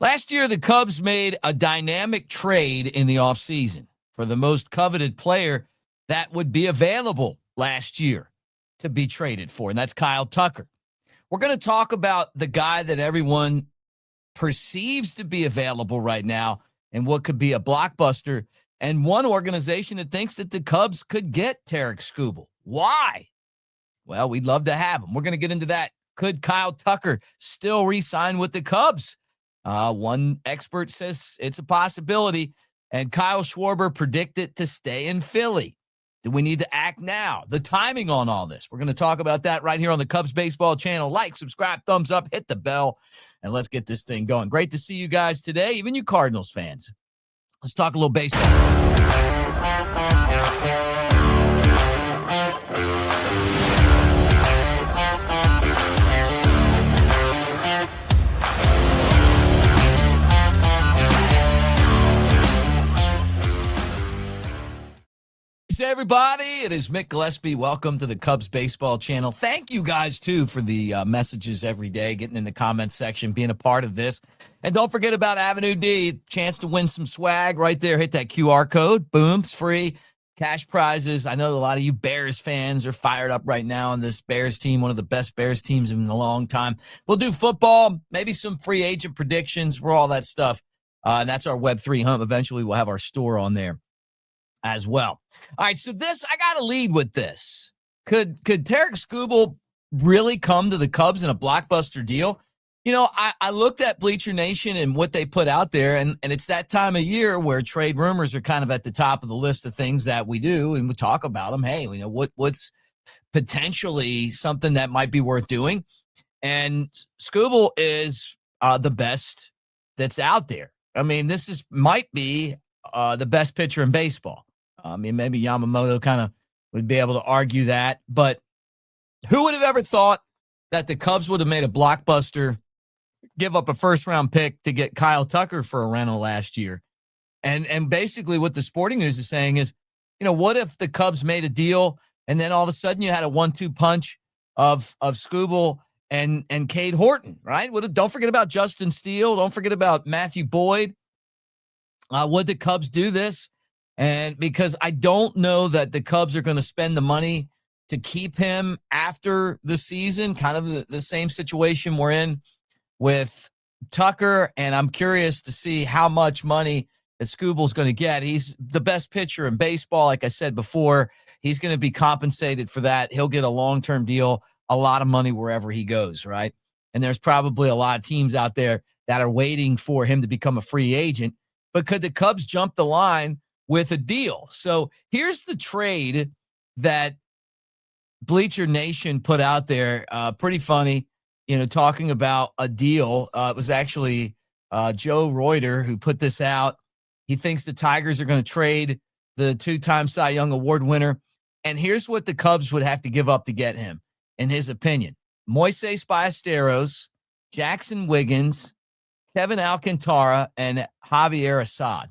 Last year, the Cubs made a dynamic trade in the offseason for the most coveted player that would be available last year to be traded for, and that's Kyle Tucker. We're going to talk about the guy that everyone perceives to be available right now and what could be a blockbuster, and one organization that thinks that the Cubs could get Tarik Skubal. Why? Well, we'd love to have him. We're going to get into that. Could Kyle Tucker still re-sign with the Cubs? One expert says it's a possibility, and Kyle Schwarber predicted to stay in Philly. Do we need to act now? The timing on all this. We're going to talk about that right here on the Cubs Baseball channel. Like, subscribe, thumbs up, hit the bell, and let's get this thing going. Great to see you guys today, even you Cardinals fans. Let's talk a little baseball. Hey everybody, it is Mick Gillespie. Welcome to the Cubs Baseball channel. Thank you guys, too, for the messages every day, getting in the comments section, being a part of this. And don't forget about AveD, chance to win some swag right there. Hit that QR code. Boom, it's free. Cash prizes. I know a lot of you Bears fans are fired up right now on this Bears team, one of the best Bears teams in a long time. We'll do football, maybe some free agent predictions for all that stuff. And that's our Web3 hunt. Eventually, we'll have our store on there as well. All right, so this, I got to lead with this. Could Tarik Skubal really come to the Cubs in a blockbuster deal? You know, I looked at Bleacher Nation and what they put out there, and it's that time of year where trade rumors are kind of at the top of the list of things that we do, and we talk about them. Hey, you know, what's potentially something that might be worth doing? And Skubal is the best that's out there. I mean, might be the best pitcher in baseball. I mean, maybe Yamamoto kind of would be able to argue that, but who would have ever thought that the Cubs would have made a blockbuster, give up a first-round pick to get Kyle Tucker for a rental last year? And basically what the Sporting News is saying is, you know, what if the Cubs made a deal and then all of a sudden you had a 1-2 punch of Skubal and Cade Horton, right? Don't forget about Justin Steele. Don't forget about Matthew Boyd. Would the Cubs do this? And because I don't know that the Cubs are going to spend the money to keep him after the season, kind of the same situation we're in with Tucker. And I'm curious to see how much money that Skubal's going to get. He's the best pitcher in baseball. Like I said before, he's going to be compensated for that. He'll get a long-term deal, a lot of money wherever he goes, right? And there's probably a lot of teams out there that are waiting for him to become a free agent. But could the Cubs jump the line with a deal? So here's the trade that Bleacher Nation put out there. Pretty funny, you know, talking about a deal. It was actually Joe Reuter who put this out. He thinks the Tigers are going to trade the 2-time Cy Young Award winner. And here's what the Cubs would have to give up to get him, in his opinion. Moises Ballesteros, Jackson Wiggins, Kevin Alcantara, and Javier Assad.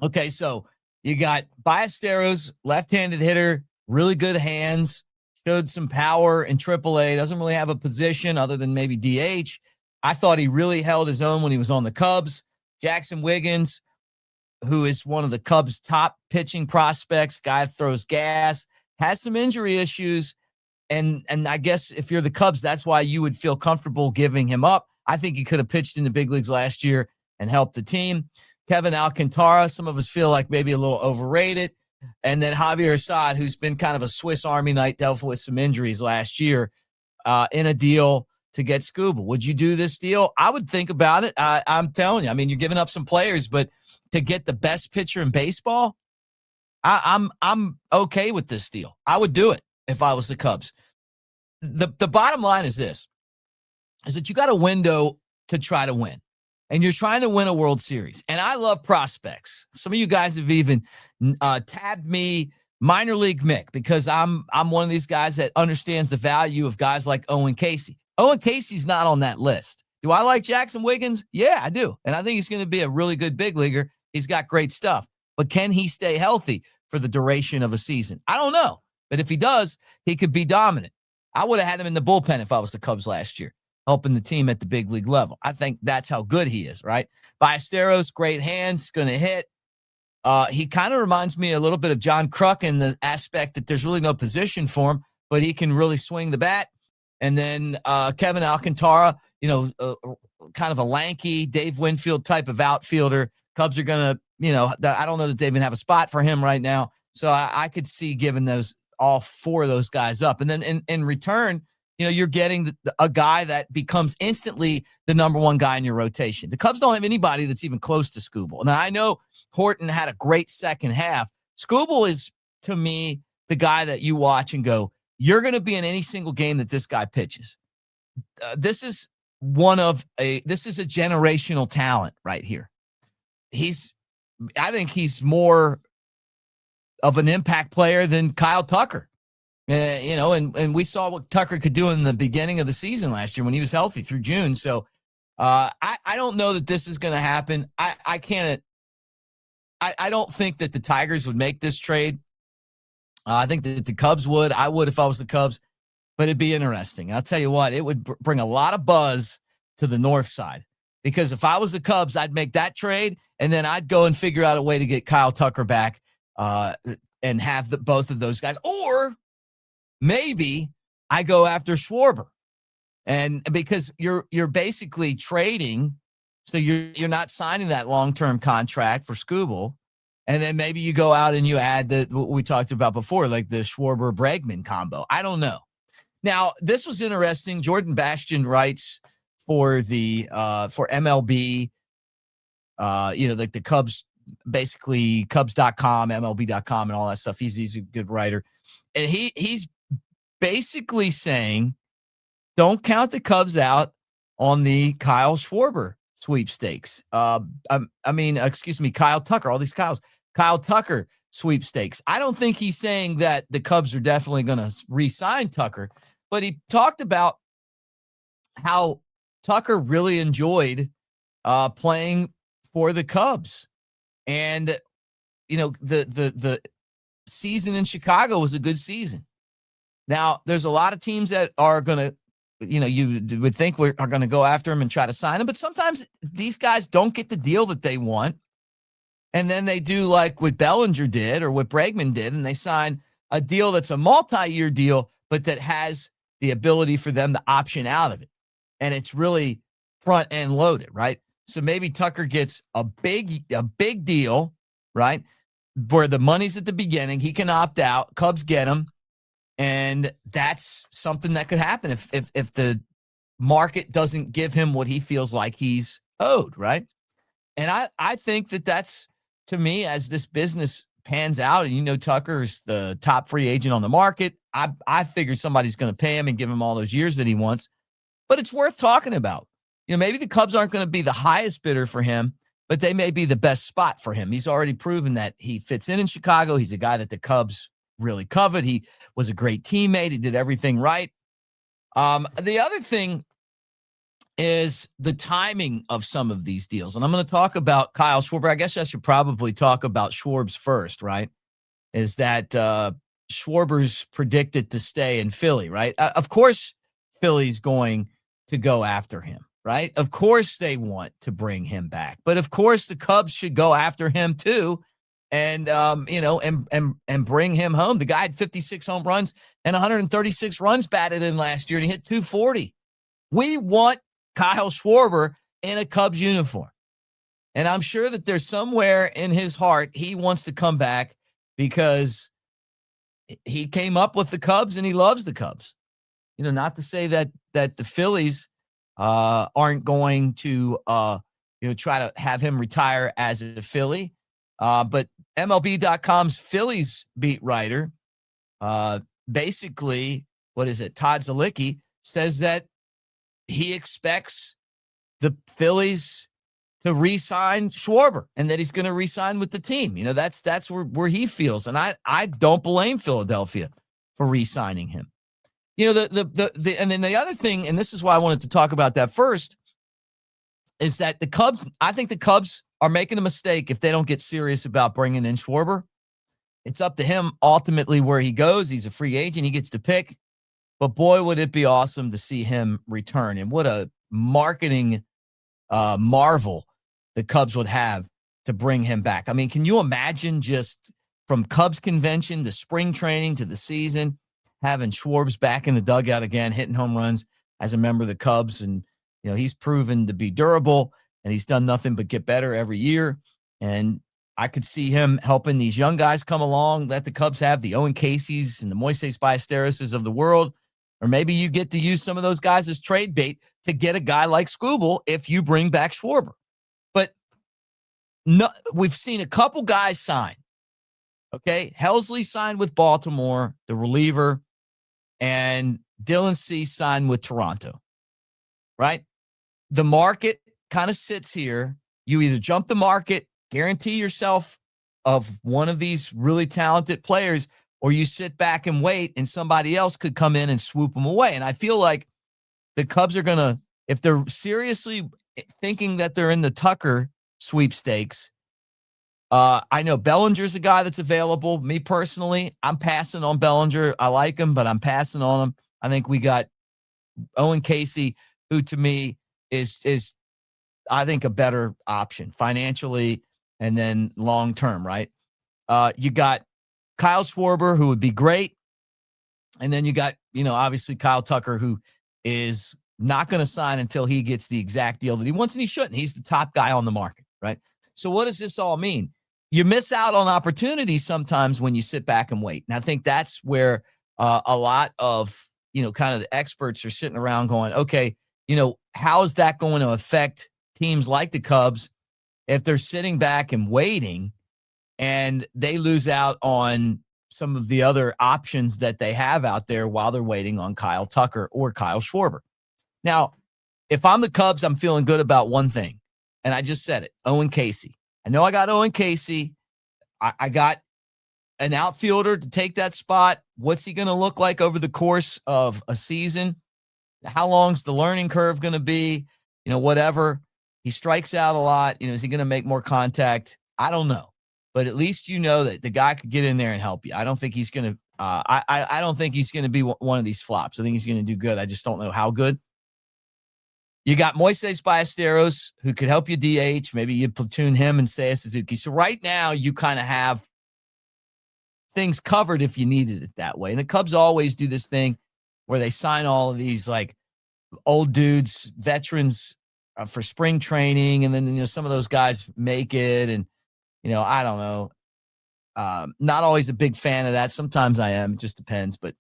Okay, so you got Ballesteros, left-handed hitter, really good hands, showed some power in AAA, doesn't really have a position other than maybe DH. I thought he really held his own when he was on the Cubs. Jackson Wiggins, who is one of the Cubs' top pitching prospects, guy throws gas, has some injury issues, and I guess if you're the Cubs, that's why you would feel comfortable giving him up. I think he could have pitched in the big leagues last year and helped the team. Kevin Alcantara, some of us feel like maybe a little overrated. And then Javier Assad, who's been kind of a Swiss Army knife, dealt with some injuries last year, in a deal to get Skubal. Would you do this deal? I would think about it. I'm telling you, I mean, you're giving up some players, but to get the best pitcher in baseball, I'm okay with this deal. I would do it if I was the Cubs. The bottom line is this, is that you got a window to try to win. And you're trying to win a World Series. And I love prospects. Some of you guys have even tabbed me Minor League Mick, because I'm one of these guys that understands the value of guys like Owen Casey. Owen Casey's not on that list. Do I like Jackson Wiggins? Yeah, I do. And I think he's going to be a really good big leaguer. He's got great stuff. But can he stay healthy for the duration of a season? I don't know. But if he does, he could be dominant. I would have had him in the bullpen if I was the Cubs last year. helping the team at the big league level. I think that's how good he is, right? Ballesteros, great hands, going to hit. He kind of reminds me a little bit of John Kruk in the aspect that there's really no position for him, but he can really swing the bat. And then Kevin Alcantara, kind of a lanky Dave Winfield type of outfielder. Cubs are going to, I don't know that they even have a spot for him right now. So I could see giving those all four of those guys up. And then in return, you're getting a guy that becomes instantly the number one guy in your rotation. The Cubs don't have anybody that's even close to Skubal. Now, I know Horton had a great second half. Skubal is, to me, the guy that you watch and go, you're going to be in any single game that this guy pitches. This is a generational talent right here. I think he's more of an impact player than Kyle Tucker. And we saw what Tucker could do in the beginning of the season last year when he was healthy through June. So I don't know that this is going to happen. I don't think that the Tigers would make this trade. I think that the Cubs would. I would if I was the Cubs, but it'd be interesting. I'll tell you what, it would bring a lot of buzz to the north side, because if I was the Cubs, I'd make that trade, and then I'd go and figure out a way to get Kyle Tucker back and have both of those guys. Or maybe I go after Schwarber, and because you're basically trading, so you're not signing that long-term contract for Skubal, and then maybe you go out and you add what we talked about before, like the Schwarber-Bregman combo. I don't know. Now, this was interesting. Jordan Bastian writes for MLB, like the Cubs, basically Cubs.com, MLB.com, and all that stuff. He's a good writer, and he's basically saying, don't count the Cubs out on the Kyle Schwarber sweepstakes. Kyle Tucker, all these Kyles. Kyle Tucker sweepstakes. I don't think he's saying that the Cubs are definitely going to re-sign Tucker, but he talked about how Tucker really enjoyed playing for the Cubs. And, the season in Chicago was a good season. Now, there's a lot of teams that are going to, you would think are going to go after him and try to sign him. But sometimes these guys don't get the deal that they want. And then they do like what Bellinger did or what Bregman did, and they sign a deal that's a multi-year deal, but that has the ability for them to option out of it. And it's really front end loaded, right? So maybe Tucker gets a big deal, right? Where the money's at the beginning, he can opt out, Cubs get him. And that's something that could happen if the market doesn't give him what he feels like he's owed, right? And I think that's, to me, as this business pans out, and Tucker's the top free agent on the market, I figure somebody's going to pay him and give him all those years that he wants. But it's worth talking about. Maybe the Cubs aren't going to be the highest bidder for him, but they may be the best spot for him. He's already proven that he fits in Chicago. He's a guy that the Cubs really covered. He was a great teammate. He did everything right. The other thing is the timing of some of these deals. And I'm going to talk about Kyle Schwarber. I guess I should probably talk about Schwarb's first, right? Is that Schwarber's predicted to stay in Philly, right? Of course, Philly's going to go after him, right? Of course they want to bring him back. But of course the Cubs should go after him too. And, and bring him home. The guy had 56 home runs and 136 runs batted in last year, and he hit 240. We want Kyle Schwarber in a Cubs uniform. And I'm sure that there's somewhere in his heart he wants to come back because he came up with the Cubs and he loves the Cubs. Not to say that the Phillies aren't going to, try to have him retire as a Philly. But MLB.com's Phillies beat writer, basically, Todd Zalicki, says that he expects the Phillies to re-sign Schwarber and that he's going to re-sign with the team. That's where he feels. And I don't blame Philadelphia for re-signing him. And then the other thing, and this is why I wanted to talk about that first, is that I think the Cubs are making a mistake if they don't get serious about bringing in Schwarber. It's up to him ultimately where he goes. He's a free agent. He gets to pick. But boy, would it be awesome to see him return. And what a marketing marvel the Cubs would have to bring him back. I mean, can you imagine just from Cubs convention to spring training to the season, having Schwarb's back in the dugout again, hitting home runs as a member of the Cubs. And, he's proven to be durable, and he's done nothing but get better every year. And I could see him helping these young guys come along that the Cubs have, the Owen Caseys and the Moises Ballesteroses of the world. Or maybe you get to use some of those guys as trade bait to get a guy like Skubal if you bring back Schwarber. But no, we've seen a couple guys sign. Okay, Helsley signed with Baltimore, the reliever, and Dylan Cease signed with Toronto, right? The market kind of sits here. You either jump the market, guarantee yourself of one of these really talented players, or you sit back and wait, and somebody else could come in and swoop them away. And I feel like the Cubs are going to, if they're seriously thinking that they're in the Tucker sweepstakes, I know Bellinger's a guy that's available. Me personally, I'm passing on Bellinger. I like him, but I'm passing on him. I think we got Owen Casey, who to me is I think a better option financially and then long term, right? You got Kyle Schwarber, who would be great. And then you got, obviously Kyle Tucker, who is not going to sign until he gets the exact deal that he wants, and he shouldn't. He's the top guy on the market, right? So what does this all mean? You miss out on opportunities sometimes when you sit back and wait. And I think that's where a lot of, kind of the experts are sitting around going, okay, how is that going to affect teams like the Cubs if they're sitting back and waiting and they lose out on some of the other options that they have out there while they're waiting on Kyle Tucker or Kyle Schwarber? Now, if I'm the Cubs, I'm feeling good about one thing. And I just said it, Owen Casey. I know I got Owen Casey. I got an outfielder to take that spot. What's he going to look like over the course of a season? How long's the learning curve going to be? Whatever. He strikes out a lot. Is he going to make more contact? I don't know. But at least that the guy could get in there and help you. I don't think he's going to I don't think he's going to be one of these flops. I think he's going to do good. I just don't know how good. You got Moises Ballesteros, who could help you DH. Maybe you platoon him and Seiya Suzuki. So right now, you kind of have things covered if you needed it that way. And the Cubs always do this thing where they sign all of these like old dudes, veterans for spring training. And then, some of those guys make it. And, I don't know. Not always a big fan of that. Sometimes I am. It just depends. But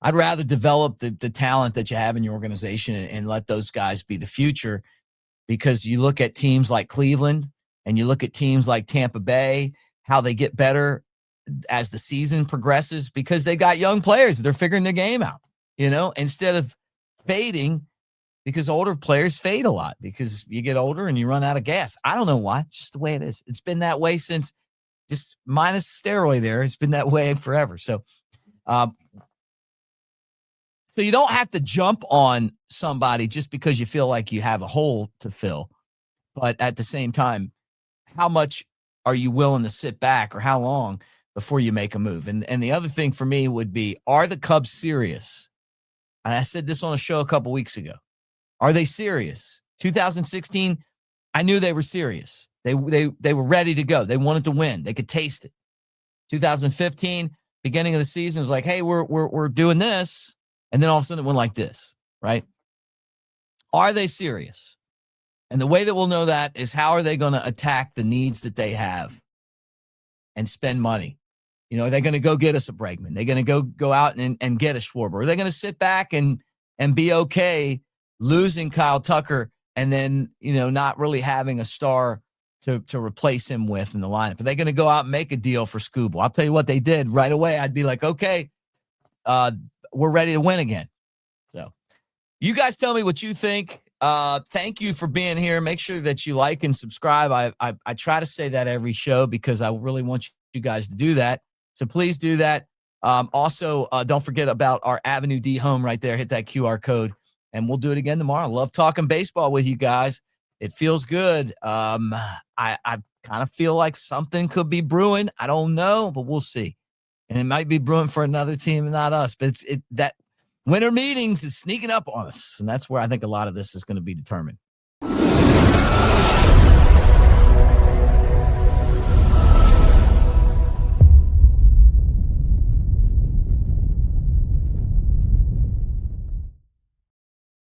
I'd rather develop the talent that you have in your organization and let those guys be the future, because you look at teams like Cleveland and you look at teams like Tampa Bay, how they get better as the season progresses because they got young players. They're figuring the game out, instead of fading, because older players fade a lot because you get older and you run out of gas. I don't know why. It's just the way it is. It's been that way since, just minus steroid there. It's been that way forever. So you don't have to jump on somebody just because you feel like you have a hole to fill. But at the same time, how much are you willing to sit back, or how long before you make a move? And the other thing for me would be, are the Cubs serious? And I said this on a show a couple weeks ago. Are they serious? 2016, I knew they were serious. They were ready to go. They wanted to win. They could taste it. 2015, beginning of the season, was like, hey, we're doing this. And then all of a sudden it went like this, right? Are they serious? And the way that we'll know that is, how are they going to attack the needs that they have and spend money? Are they going to go get us a Bregman? Are they going to go out and get a Schwarber? Are they going to sit back and be okay losing Kyle Tucker and then, not really having a star to replace him with in the lineup? Are they going to go out and make a deal for Skubal? I'll tell you what they did right away. I'd be like, okay, we're ready to win again. So you guys tell me what you think. Thank you for being here. Make sure that you like and subscribe. I try to say that every show because I really want you guys to do that. So please do that. Also, don't forget about our AveD home right there. Hit that QR code, and we'll do it again tomorrow. Love talking baseball with you guys. It feels good. I kind of feel like something could be brewing. I don't know, but we'll see. And it might be brewing for another team and not us. But Winter meetings is sneaking up on us, and that's where I think a lot of this is going to be determined.